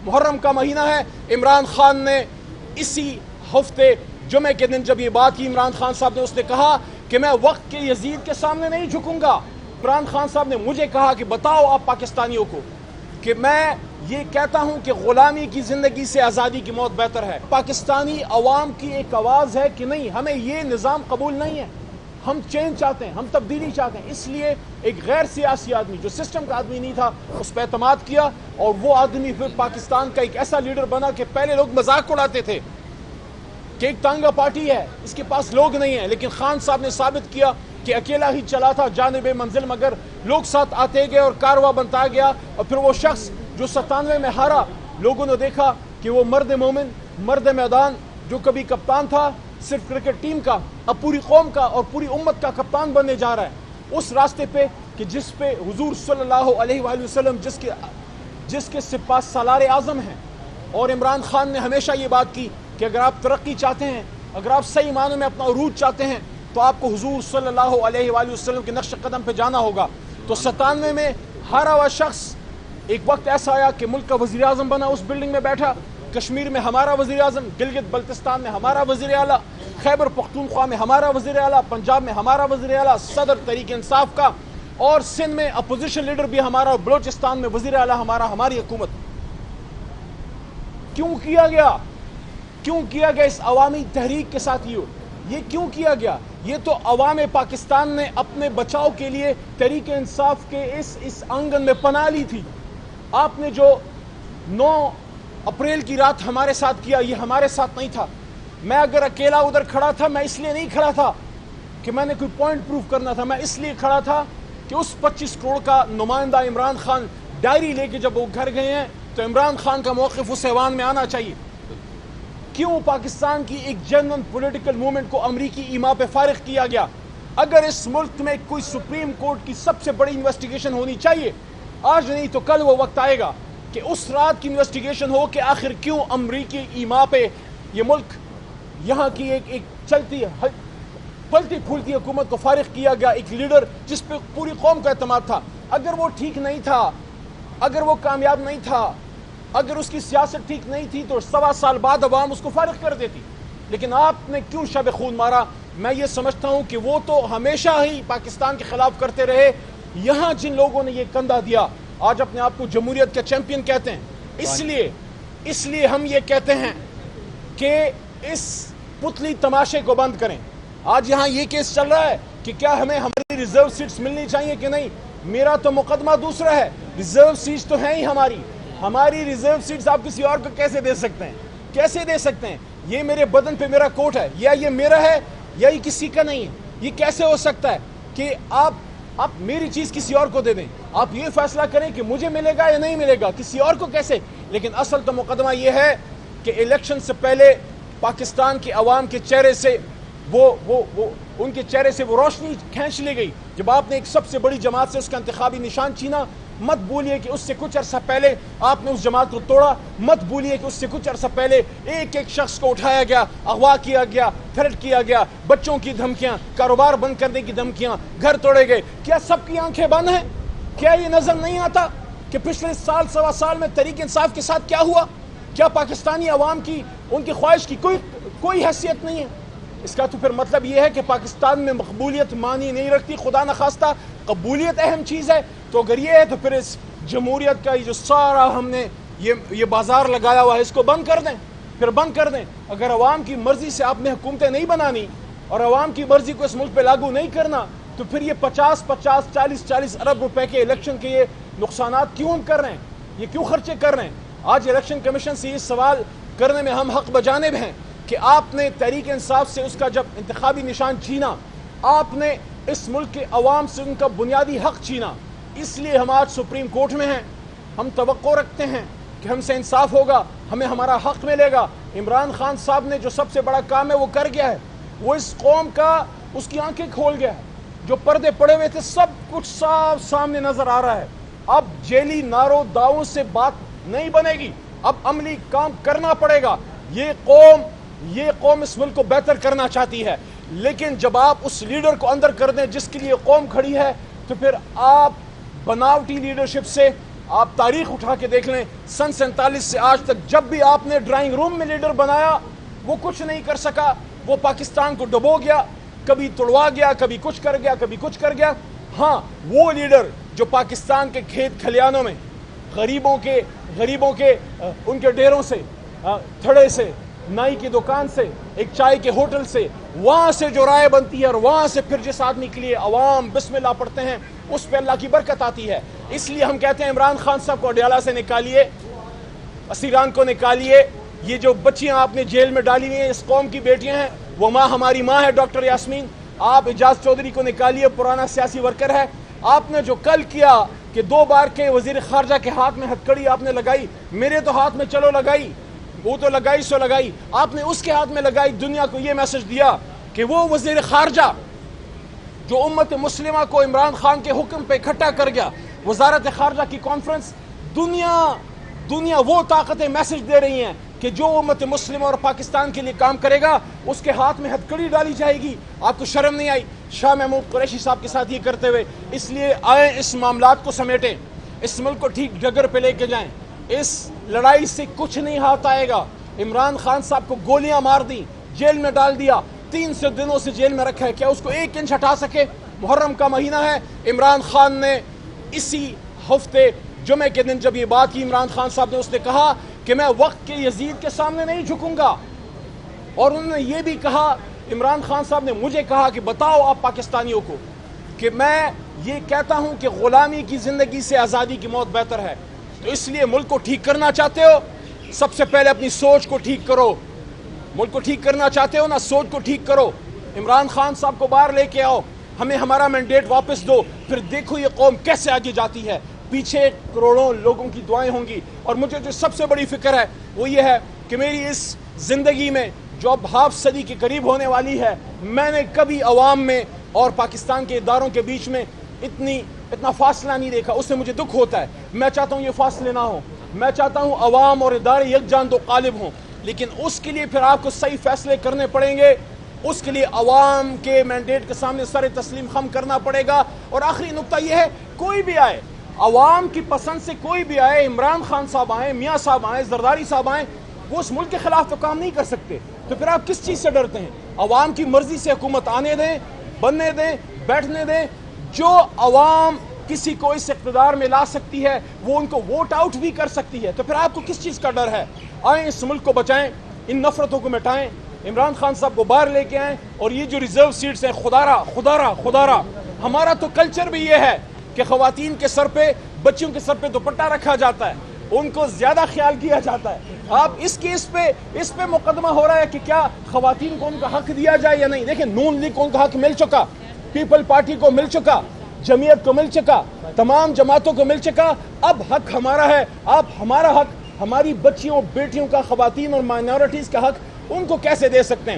محرم کا مہینہ ہے. عمران خان نے اسی ہفتے جمعے کے دن جب یہ بات کی عمران خان صاحب نے، اس نے کہا کہ میں وقت کے یزید کے سامنے نہیں جھکوں گا. عمران خان صاحب نے مجھے کہا کہ بتاؤ آپ پاکستانیوں کو کہ میں یہ کہتا ہوں کہ غلامی کی زندگی سے آزادی کی موت بہتر ہے. پاکستانی عوام کی ایک آواز ہے کہ نہیں، ہمیں یہ نظام قبول نہیں ہے، ہم چینج چاہتے ہیں، ہم تبدیلی چاہتے ہیں. اس لیے ایک غیر سیاسی آدمی جو سسٹم کا آدمی نہیں تھا اس پہ اعتماد کیا، اور وہ آدمی پھر پاکستان کا ایک ایسا لیڈر بنا کہ پہلے لوگ مذاق اڑاتے تھے کہ ایک تانگا پارٹی ہے، اس کے پاس لوگ نہیں ہیں. لیکن خان صاحب نے ثابت کیا کہ اکیلا ہی چلا تھا جانب منزل، مگر لوگ ساتھ آتے گئے اور کارواں بنتا گیا. اور پھر وہ شخص جو 97 میں ہارا، لوگوں نے دیکھا کہ وہ مرد مومن، مرد میدان، جو کبھی کپتان تھا صرف کرکٹ ٹیم کا، اب پوری قوم کا اور پوری امت کا کپتان بننے جا رہا ہے اس راستے پہ کہ جس پہ حضور صلی اللہ علیہ وآلہ وسلم جس کے سپاہ سالار اعظم ہیں. اور عمران خان نے ہمیشہ یہ بات کی کہ اگر آپ ترقی چاہتے ہیں، اگر آپ صحیح معنوں میں اپنا عروج چاہتے ہیں، تو آپ کو حضور صلی اللہ علیہ وآلہ وسلم کے نقش قدم پہ جانا ہوگا. تو 97 میں ہارا ہوا شخص ایک وقت ایسا آیا کہ ملک کا وزیر اعظم بنا، اس بلڈنگ میں بیٹھا. کشمیر میں ہمارا وزیر اعظم، گلگت بلتستان میں ہمارا وزیر اعلیٰ، خیبر پختونخوا میں ہمارا وزیر اعلیٰ، پنجاب میں ہمارا وزیر اعلیٰ صدر تحریک انصاف کا، اور سندھ میں اپوزیشن لیڈر بھی ہمارا، اور بلوچستان میں وزیر اعلیٰ ہمارا، ہماری حکومت. کیوں کیا گیا اس عوامی تحریک کے ساتھ؟ یہ کیوں کیا گیا؟ یہ تو عوام پاکستان نے اپنے بچاؤ کے لیے تحریک انصاف کے اس آنگن میں پناہ لی تھی. آپ نے جو 9 اپریل کی رات ہمارے ساتھ کیا، یہ ہمارے ساتھ نہیں تھا. میں اگر اکیلا ادھر کھڑا تھا، میں اس لیے نہیں کھڑا تھا کہ میں نے کوئی پوائنٹ پروف کرنا تھا، میں اس لیے کھڑا تھا کہ اس 25 کروڑ کا نمائندہ عمران خان ڈائری لے کے جب وہ گھر گئے ہیں تو عمران خان کا موقف اس ایوان میں آنا چاہیے. کیوں پاکستان کی ایک جنرل پولیٹیکل موومنٹ کو امریکی ایما پہ فارغ کیا گیا؟ اگر اس ملک میں کوئی سپریم کورٹ کی سب سے بڑی انویسٹیگیشن ہونی چاہیے، آج نہیں تو کل وہ وقت آئے گا کہ اس رات کی انویسٹیگیشن ہو کہ آخر کیوں امریکی ایما پہ یہ ملک، یہاں کی ایک چلتی پھلتی پھولتی حکومت کو فارغ کیا گیا. ایک لیڈر جس پہ پوری قوم کا اعتماد تھا. اگر وہ ٹھیک نہیں تھا، اگر وہ کامیاب نہیں تھا، اگر اس کی سیاست ٹھیک نہیں تھی تو 1.25 سال بعد عوام اس کو فارغ کر دیتی. لیکن آپ نے کیوں شب خون مارا؟ میں یہ سمجھتا ہوں کہ وہ تو ہمیشہ ہی پاکستان کے خلاف کرتے رہے. یہاں جن لوگوں نے یہ کندھا دیا آج اپنے آپ کو جمہوریت کے چیمپئن کہتے ہیں. اس لیے ہم یہ کہتے ہیں کہ اس پتلی تماشے کو بند کریں. آج یہاں یہ کیس چل رہا ہے کہ کیا ہمیں ہماری ریزرو سیٹس ملنی چاہیے کہ نہیں. میرا تو مقدمہ دوسرا ہے. ریزرو سیٹس تو ہیں ہی ہماری ریزرو سیٹس آپ کسی اور کو کیسے دے سکتے ہیں؟ یہ میرے بدن پہ میرا کوٹ ہے، یا یہ میرا ہے یا یہ کسی کا نہیں ہے. یہ کیسے ہو سکتا ہے کہ آپ میری چیز کسی اور کو دے دیں؟ آپ یہ فیصلہ کریں کہ مجھے ملے گا یا نہیں ملے گا، کسی اور کو کیسے؟ لیکن اصل تو مقدمہ یہ ہے کہ الیکشن سے پہلے پاکستان کے عوام کے چہرے سے ان کے چہرے سے وہ روشنی کھینچ لی گئی جب آپ نے ایک سب سے بڑی جماعت سے اس کا انتخابی نشان چھینا. مت بولیے کہ اس سے کچھ عرصہ پہلے آپ نے اس جماعت کو توڑا. مت بولیے کہ اس سے کچھ عرصہ پہلے ایک شخص کو اٹھایا گیا، اغوا کیا گیا، تھریٹ کیا گیا، بچوں کی دھمکیاں، کاروبار بند کرنے کی دھمکیاں، گھر توڑے گئے. کیا سب کی آنکھیں بند ہیں؟ کیا یہ نظر نہیں آتا کہ پچھلے سوا سال میں تحریک انصاف کے ساتھ کیا ہوا؟ کیا پاکستانی عوام کی، ان کی خواہش کی کوئی حیثیت نہیں ہے؟ اس کا تو پھر مطلب یہ ہے کہ پاکستان میں مقبولیت معنی نہیں رکھتی. خدا نخواستہ قبولیت اہم چیز ہے. تو اگر یہ ہے تو پھر اس جمہوریت کا جو سارا ہم نے یہ بازار لگایا ہوا ہے اس کو بند کر دیں. اگر عوام کی مرضی سے آپ نے حکومتیں نہیں بنانی اور عوام کی مرضی کو اس ملک پہ لاگو نہیں کرنا تو پھر یہ 50-40 ارب روپے کے الیکشن کے یہ نقصانات کیوں ہم کر رہے ہیں؟ یہ کیوں خرچے کر رہے ہیں؟ آج الیکشن کمیشن سے یہ سوال کرنے میں ہم حق بجانب ہیں کہ آپ نے تحریک انصاف سے اس کا جب انتخابی نشان چھینا، آپ نے اس ملک کے عوام سے ان کا بنیادی حق چھینا. اس لیے ہم آج سپریم کورٹ میں ہیں. ہم توقع رکھتے ہیں کہ ہم سے انصاف ہوگا، ہمیں ہمارا حق ملے گا. عمران خان صاحب نے جو سب سے بڑا کام ہے وہ کر گیا ہے. وہ اس قوم کا، اس کی آنکھیں کھول گیا ہے. جو پردے پڑے ہوئے تھے سب کچھ صاف سامنے نظر آ رہا ہے. اب جیلی نعروں دعووں سے بات نہیں بنے گی، اب عملی کام کرنا پڑے گا. یہ قوم اس ملک کو بہتر کرنا چاہتی ہے، لیکن جب آپ اس لیڈر کو اندر کر دیں جس کے لیے قوم کھڑی ہے تو پھر آپ بناوٹی لیڈرشپ سے آپ تاریخ اٹھا کے دیکھ لیں، سن 47 سے آج تک جب بھی آپ نے ڈرائنگ روم میں لیڈر بنایا وہ کچھ نہیں کر سکا، وہ پاکستان کو ڈبو گیا، کبھی توڑوا گیا، کبھی کچھ کر گیا، کبھی کچھ کر گیا۔ ہاں وہ لیڈر جو پاکستان کے کھیت کھلیانوں میں غریبوں کے ان کے ڈیروں سے، تھڑے سے، نائی کی دکان سے، ایک چائے کے ہوٹل سے، وہاں سے جو رائے بنتی ہے اور وہاں سے پھر جس آدمی کے لیے عوام بسم اللہ پڑھتے ہیں اس پہ اللہ کی برکت آتی ہے۔ اس لیے ہم کہتے ہیں عمران خان صاحب کو اڈیالہ سے نکالیے، اسیران کو نکالیے، یہ جو بچیاں آپ نے جیل میں ڈالی ہوئی ہیں اس قوم کی بیٹیاں ہیں، وہ ماں ہماری ماں ہے ڈاکٹر یاسمین۔ آپ اعجاز چودھری کو نکالیے، پرانا سیاسی ورکر ہے۔ آپ نے جو کل کیا کہ 2 بار کے وزیر خارجہ کے ہاتھ میں ہتھکڑی آپ نے لگائی، میرے تو ہاتھ میں چلو لگائی، وہ تو لگائی سو لگائی، آپ نے اس کے ہاتھ میں لگائی، دنیا کو یہ میسج دیا کہ وہ وزیر خارجہ جو امت مسلمہ کو عمران خان کے حکم پہ اکٹھا کر گیا، وزارت خارجہ کی کانفرنس، دنیا وہ طاقتیں میسج دے رہی ہیں کہ جو امت مسلمہ اور پاکستان کے لیے کام کرے گا اس کے ہاتھ میں ہتھکڑی ڈالی جائے گی۔ آپ کو شرم نہیں آئی شاہ محمود قریشی صاحب کے ساتھ یہ کرتے ہوئے؟ اس لیے آئیں اس معاملات کو سمیٹیں، اس ملک کو ٹھیک ڈگر پہ لے کے جائیں۔ اس لڑائی سے کچھ نہیں ہاتھ آئے گا۔ عمران خان صاحب کو گولیاں مار دیں، جیل میں ڈال دیا، 300 دنوں سے جیل میں رکھا ہے، کیا اس کو 1 انچ ہٹا سکے؟ محرم کا مہینہ ہے، عمران خان نے اسی ہفتے جمعے کے دن جب یہ بات کی، عمران خان صاحب نے اس نے کہا کہ میں وقت کے یزید کے سامنے نہیں جھکوں گا، اور انہوں نے یہ بھی کہا، عمران خان صاحب نے مجھے کہا کہ بتاؤ آپ پاکستانیوں کو کہ میں یہ کہتا ہوں کہ غلامی کی زندگی سے آزادی کی موت بہتر ہے۔ تو اس لیے ملک کو ٹھیک کرنا چاہتے ہو، سب سے پہلے اپنی سوچ کو ٹھیک کرو۔ ملک کو ٹھیک کرنا چاہتے ہو نا، سوچ کو ٹھیک کرو۔ عمران خان صاحب کو باہر لے کے آؤ، ہمیں ہمارا مینڈیٹ واپس دو، پھر دیکھو یہ قوم کیسے آگے جاتی ہے۔ پیچھے کروڑوں لوگوں کی دعائیں ہوں گی، اور مجھے جو سب سے بڑی فکر ہے وہ یہ ہے کہ میری اس زندگی میں جو اب ہاف صدی کے قریب ہونے والی ہے، میں نے کبھی عوام میں اور پاکستان کے اداروں کے بیچ میں اتنا فاصلہ نہیں دیکھا۔ اس سے مجھے دکھ ہوتا ہے۔ میں چاہتا ہوں یہ فاصلے نہ ہوں، میں چاہتا ہوں عوام اور ادارے یکجان دو غالب ہوں، لیکن اس کے لیے پھر آپ کو صحیح فیصلے کرنے پڑیں گے، اس کے لیے عوام کے مینڈیٹ کے سامنے سر تسلیم خم کرنا پڑے گا۔ اور آخری نقطہ یہ ہے، کوئی بھی آئے، عوام کی پسند سے کوئی بھی آئے، عمران خان صاحب آئیں، میاں صاحب آئیں، زرداری صاحب آئیں، وہ اس ملک کے خلاف تو کام نہیں کر سکتے، تو پھر آپ کس چیز سے ڈرتے ہیں؟ عوام کی مرضی سے حکومت آنے دیں، بننے دیں، بیٹھنے دیں۔ جو عوام کسی کو اس اقتدار میں لا سکتی ہے وہ ان کو ووٹ آؤٹ بھی کر سکتی ہے، تو پھر آپ کو کس چیز کا ڈر ہے؟ آئیں اس ملک کو بچائیں، ان نفرتوں کو مٹائیں، عمران خان صاحب کو باہر لے کے آئیں، اور یہ جو ریزرو سیٹس ہیں، خدا را ہمارا تو کلچر بھی یہ ہے کہ خواتین کے سر پہ، بچیوں کے سر پہ دوپٹہ رکھا جاتا ہے، ان کو زیادہ خیال کیا جاتا ہے۔ آپ اس پہ مقدمہ ہو رہا ہے کہ کیا خواتین کو ان کا حق دیا جائے یا نہیں۔ دیکھیں، نون لیگ کو ان کا حق مل چکا، پیپل پارٹی کو مل چکا، جمعیت کو مل چکا، تمام جماعتوں کو مل چکا، اب حق ہمارا ہے۔ آپ ہمارا حق، ہماری بچیوں، بیٹیوں کا، خواتین اور مائنورٹیز کا حق ان کو کیسے دے سکتے ہیں؟